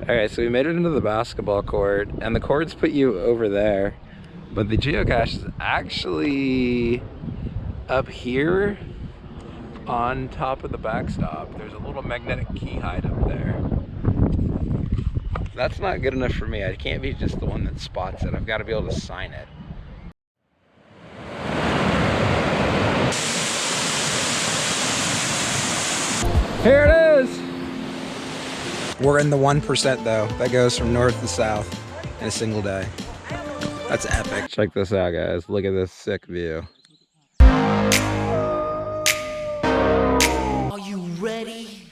Alright, so we made it into the basketball court, and the courts put you over there, but the geocache is actually up here on top of the backstop. There's a little magnetic key hide up there. That's not good enough for me. I can't be just the one that spots it. I've got to be able to sign it. Here it is! We're in the 1% though. That goes from north to south in a single day. That's epic. Check this out, guys. Look at this sick view. Are you ready?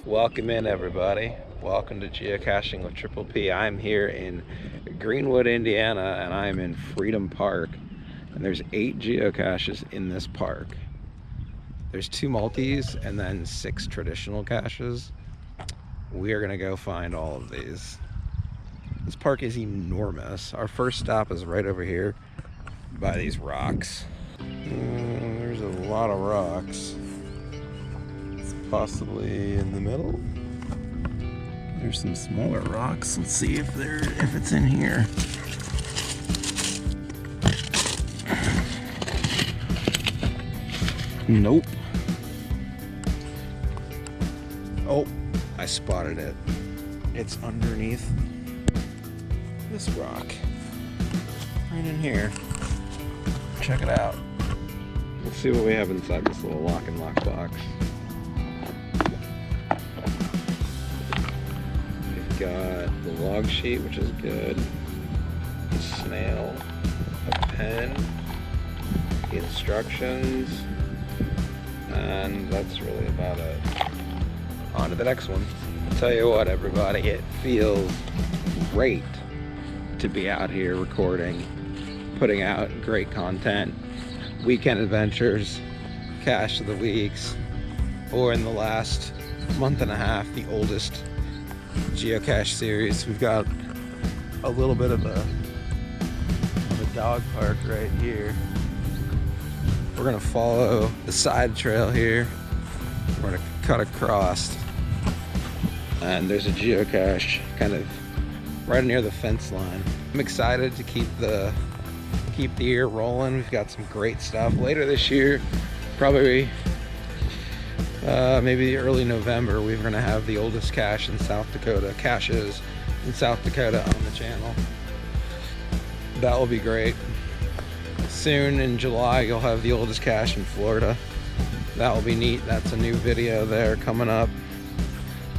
Welcome in, everybody. Welcome to Geocaching with Triple P. I'm here in Greenwood, Indiana, and I'm in Freedom Park. And there's 8 geocaches in this park. There's 2 multis and then 6 traditional caches. We are gonna go find all of these. This park is enormous. Our first stop is right over here by these rocks. There's a lot of rocks. It's possibly in the middle. There's some smaller rocks. Let's see if it's in here. Nope. Oh, I spotted it. It's underneath this rock. Right in here. Check it out. Let's see what we have inside this little lock and lock box. We've got the log sheet, which is good. A snail, a pen, the instructions, and that's really about it. On to the next one. I'll tell you what, everybody, it feels great to be out here recording, putting out great content, weekend adventures, cache of the weeks, or in the last month and a half, the oldest geocache series. We've got a little bit of a dog park right here. We're gonna follow the side trail here. We're gonna cut across, and there's a geocache kind of right near the fence line. I'm excited to keep the year rolling. We've got some great stuff later this year. Probably maybe early November. We're gonna have the oldest caches in South Dakota on the channel. That will be great. Soon in July, you'll have the oldest cache in Florida. That will be neat. That's a new video there coming up.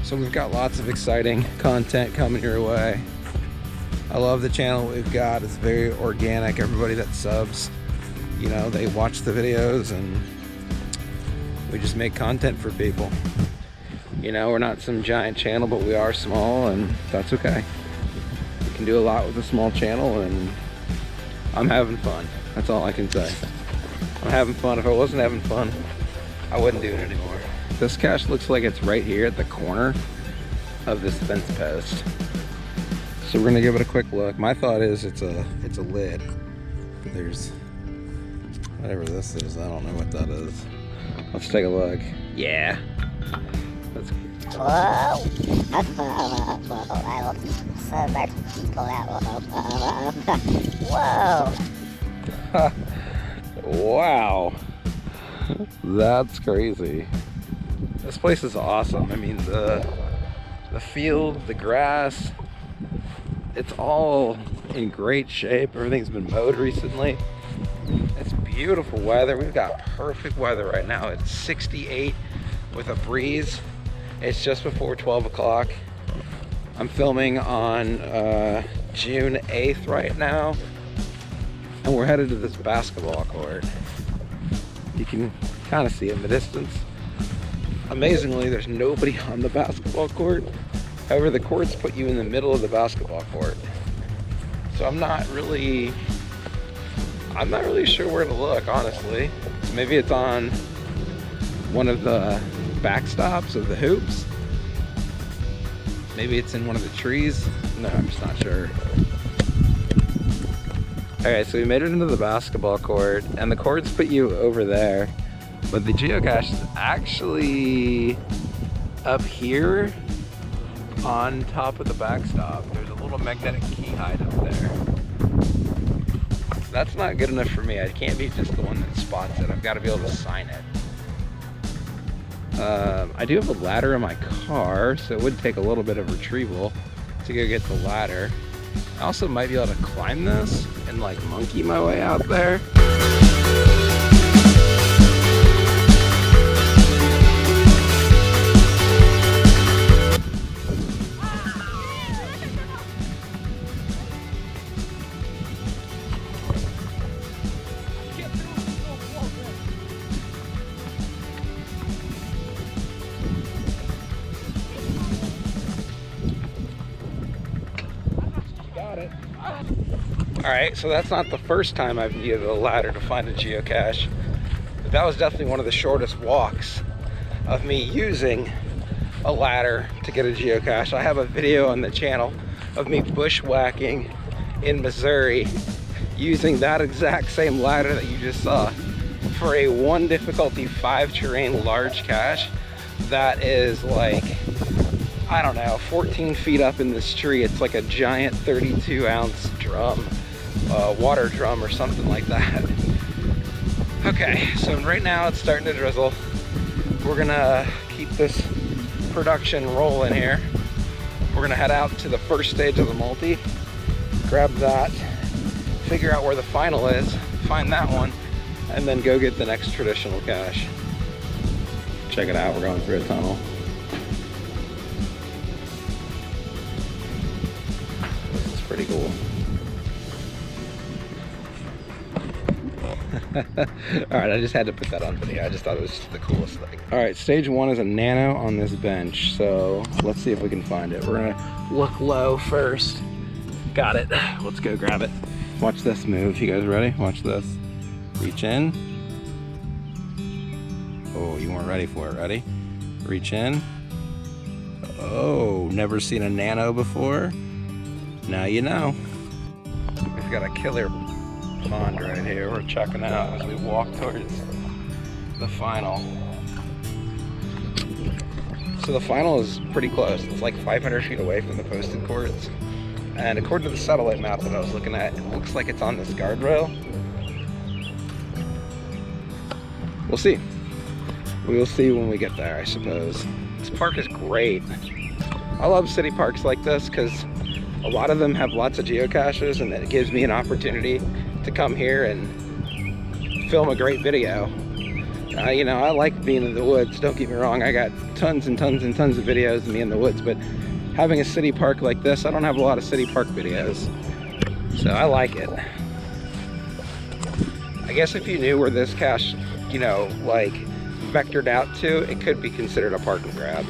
So we've got lots of exciting content coming your way. I love the channel we've got. It's very organic. Everybody that subs, you know, they watch the videos and we just make content for people. You know, we're not some giant channel, but we are small, and that's okay. We can do a lot with a small channel, and I'm having fun. That's all I can say. I'm having fun. If I wasn't having fun, I wouldn't do it anymore. This cache looks like it's right here at the corner of this fence post. So we're gonna give it a quick look. My thought is it's a lid. But there's whatever this is. I don't know what that is. Let's take a look. Yeah. That's Whoa! Whoa! Wow. That's crazy. This place is awesome. I mean, the field, the grass, it's all in great shape. Everything's been mowed recently. It's beautiful weather. We've got perfect weather right now. It's 68 with a breeze. It's just before 12 o'clock. I'm filming on June 8th right now, and we're headed to this basketball court. You can kind of see it in the distance. Amazingly, there's nobody on the basketball court. However, the courts put you in the middle of the basketball court. So I'm not really sure where to look, honestly. Maybe it's on one of the backstops of the hoops. Maybe it's in one of the trees. No, I'm just not sure. Alright, so we made it into the basketball court, and the courts put you over there, but the geocache is actually up here on top of the backstop, there's a little magnetic key hide up there. That's not good enough for me. I can't be just the one that spots it. I've got to be able to sign it. I do have a ladder in my car, so it would take a little bit of retrieval to go get the ladder. I also might be able to climb this and like monkey my way out there. Alright, so that's not the first time I've needed a ladder to find a geocache, but that was definitely one of the shortest walks of me using a ladder to get a geocache. I have a video on the channel of me bushwhacking in Missouri using that exact same ladder that you just saw for a 1 difficulty 5 terrain large cache that is like, I don't know, 14 feet up in this tree. It's like a giant 32-ounce drum, water drum or something like that. Okay, so right now it's starting to drizzle. We're gonna keep this production rolling here. We're gonna head out to the first stage of the multi, grab that, figure out where the final is, find that one, and then go get the next traditional cache. Check it out, we're going through a tunnel. This is pretty cool. Alright, I just had to put that on video. I just thought it was the coolest thing. Alright, stage 1 is a nano on this bench, so let's see if we can find it. We're gonna look low first. Got it. Let's go grab it. Watch this move. You guys ready? Watch this. Reach in. Oh, you weren't ready for it. Ready? Reach in. Oh, never seen a nano before? Now you know. We've got a killer pond right here we're checking out as we walk towards the final. So the final is pretty close. It's like 500 feet away from the posted coordinates. And according to the satellite map that I was looking at, it looks like it's on this guardrail. We'll see. We will see when we get there, I suppose. This park is great. I love city parks like this because a lot of them have lots of geocaches, and it gives me an opportunity to come here and film a great video. You know, I like being in the woods, don't get me wrong. I got tons and tons and tons of videos of me in the woods, but having a city park like this, I don't have a lot of city park videos, so I like it. I guess if you knew where this cache, you know, like vectored out to, it could be considered a park and grab.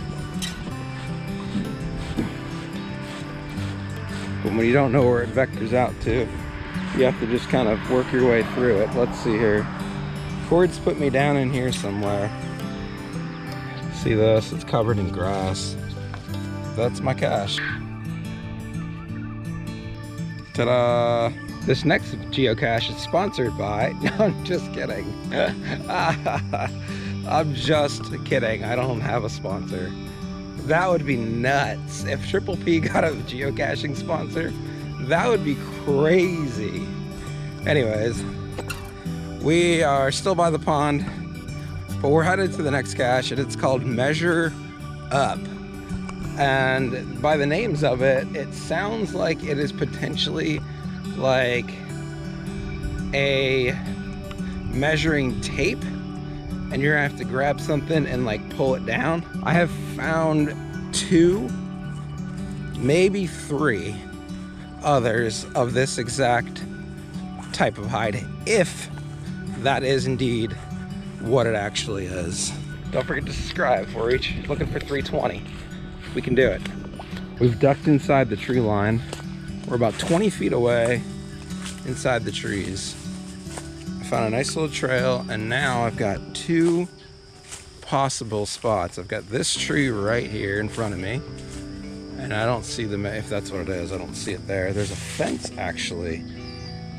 But when you don't know where it vectors out to, you have to just kind of work your way through it. Let's see here. Cords put me down in here somewhere. See this? It's covered in grass. That's my cache. Ta-da! This next geocache is sponsored by... No, I'm just kidding. I'm just kidding. I don't have a sponsor. That would be nuts. If Triple P got a geocaching sponsor, that would be crazy. Anyways, we are still by the pond, but we're headed to the next cache, and it's called Measure Up. And by the names of it, it sounds like it is potentially like a measuring tape, and you're gonna have to grab something and like pull it down. I have found 2, maybe 3 others of this exact type of hide, if that is indeed what it actually is. Don't forget to subscribe. We're each looking for 320. We can do it. We've ducked inside the tree line. We're about 20 feet away inside the trees. I found a nice little trail, and now I've got 2 possible spots. I've got this tree right here in front of me, and I don't see them. If that's what it is, I don't see it there. There's a fence actually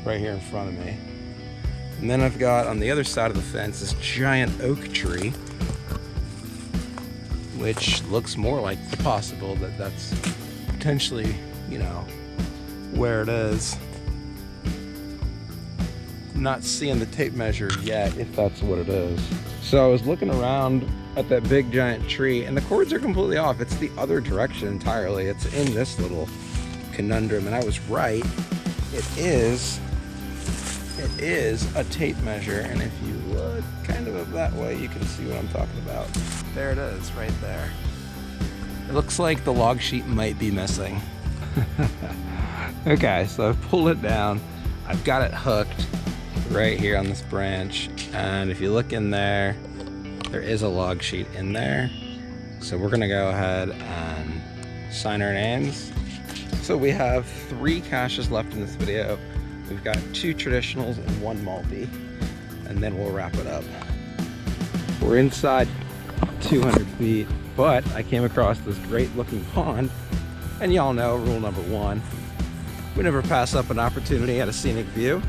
right here in front of me. And then I've got on the other side of the fence this giant oak tree which looks more like possible that that's potentially, you know, where it is. I'm not seeing the tape measure yet, if that's what it is. So I was looking around at that big giant tree, and the cords are completely off. It's the other direction entirely. It's in this little conundrum, and I was right. It is a tape measure, and if you look kind of that way, you can see what I'm talking about. There it is, right there. It looks like the log sheet might be missing. Okay, so I've pulled it down. I've got it hooked right here on this branch, and if you look in there, there is a log sheet in there. So we're gonna go ahead and sign our names. So we have 3 caches left in this video. We've got 2 traditionals and 1 multi, and then we'll wrap it up. We're inside 200 feet, but I came across this great looking pond, and y'all know rule number 1, we never pass up an opportunity at a scenic view.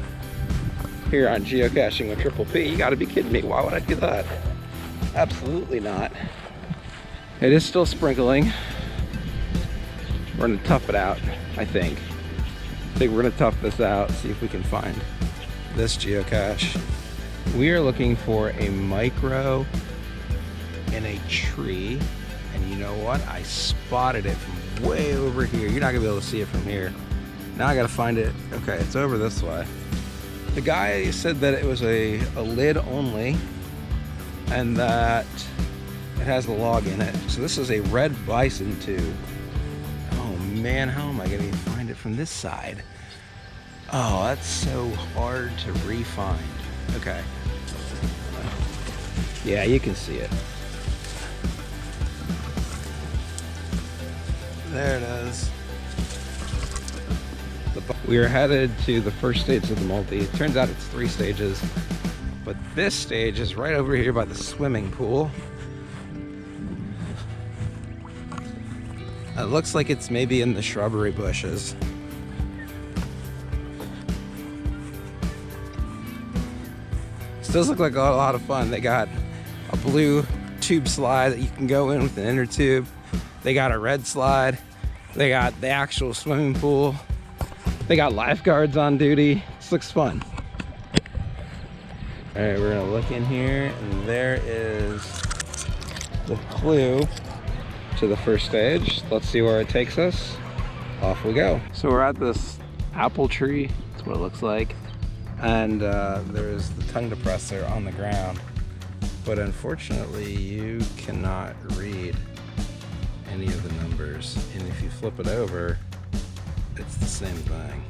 Here on Geocaching with Triple P, you gotta be kidding me, why would I do that? Absolutely not. It is still sprinkling. We're gonna tough it out, I think. We're gonna tough this out, see if we can find this geocache. We are looking for a micro in a tree, and you know what? I spotted it from way over here. You're not gonna be able to see it from here. Now I gotta find it. Okay, it's over this way. The guy said that it was a lid only, and that it has the log in it. So this is a red bison tube. Oh man, how am I gonna find it from this side? Oh, that's so hard to re-find. Okay. Yeah, you can see it. There it is. We are headed to the first stage of the multi. It turns out it's 3 stages, but this stage is right over here by the swimming pool. It looks like it's maybe in the shrubbery bushes. This does look like a lot of fun. They got a blue tube slide that you can go in with an inner tube. They got a red slide. They got the actual swimming pool. They got lifeguards on duty. This looks fun. All right, we're gonna look in here, and there is the clue to the first stage. Let's see where it takes us. Off we go. So we're at this apple tree. That's what it looks like. And there's the tongue depressor on the ground. But unfortunately, you cannot read any of the numbers. And if you flip it over, it's the same thing.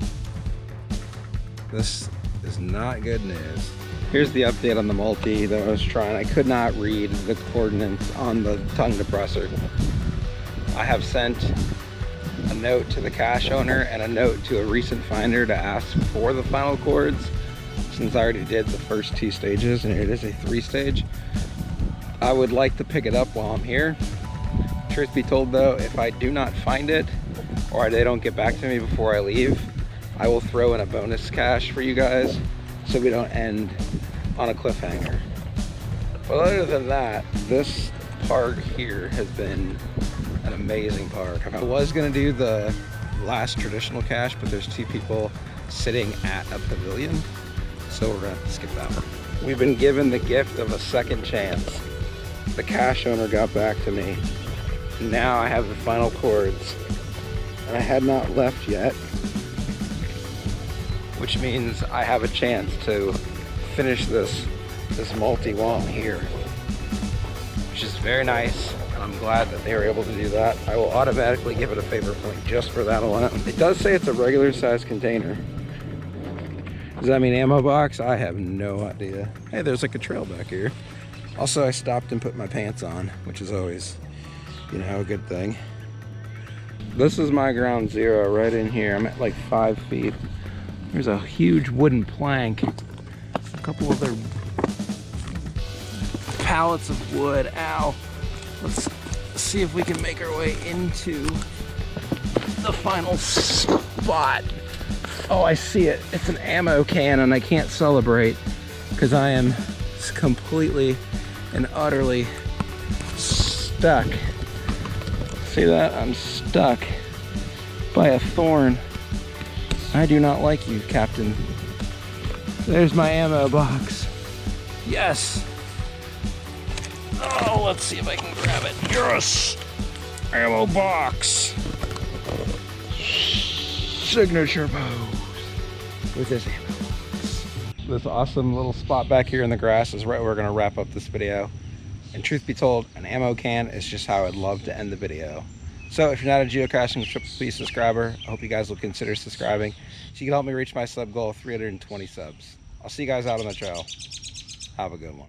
This is not good news. Here's the update on the multi that I was trying. I could not read the coordinates on the tongue depressor. I have sent a note to the cache owner and a note to a recent finder to ask for the final chords, since I already did the first 2 stages and it is a 3-stage. I would like to pick it up while I'm here. Truth be told though, if I do not find it, or they don't get back to me before I leave, I will throw in a bonus cache for you guys so we don't end on a cliffhanger. But other than that, this park here has been an amazing park. I was gonna do the last traditional cache, but there's 2 people sitting at a pavilion, so we're gonna skip that one. We've been given the gift of a second chance. The cache owner got back to me. Now I have the final chords. And I had not left yet, which means I have a chance to finish this multi while I'm here, which is very nice, and I'm glad that they were able to do that. I will automatically give it a favorite point just for that alone. It does say it's a regular size container. Does that mean ammo box? I have no idea. Hey, there's like a trail back here. Also, I stopped and put my pants on, which is always, you know, a good thing. This is my ground zero right in here. I'm at like 5 feet. There's a huge wooden plank, a couple other pallets of wood. Ow. Let's see if we can make our way into the final spot. Oh, I see it. It's an ammo can, and I can't celebrate because I am completely and utterly stuck See that? I'm stuck by a thorn. I do not like you, Captain. There's my ammo box. Yes! Oh, let's see if I can grab it. Yes! Ammo box! Signature pose with this ammo box. This awesome little spot back here in the grass is right where we're gonna wrap up this video. And truth be told, an ammo can is just how I'd love to end the video. So if you're not a Geocaching Triple P subscriber, I hope you guys will consider subscribing so you can help me reach my sub goal of 320 subs. I'll see you guys out on the trail. Have a good one.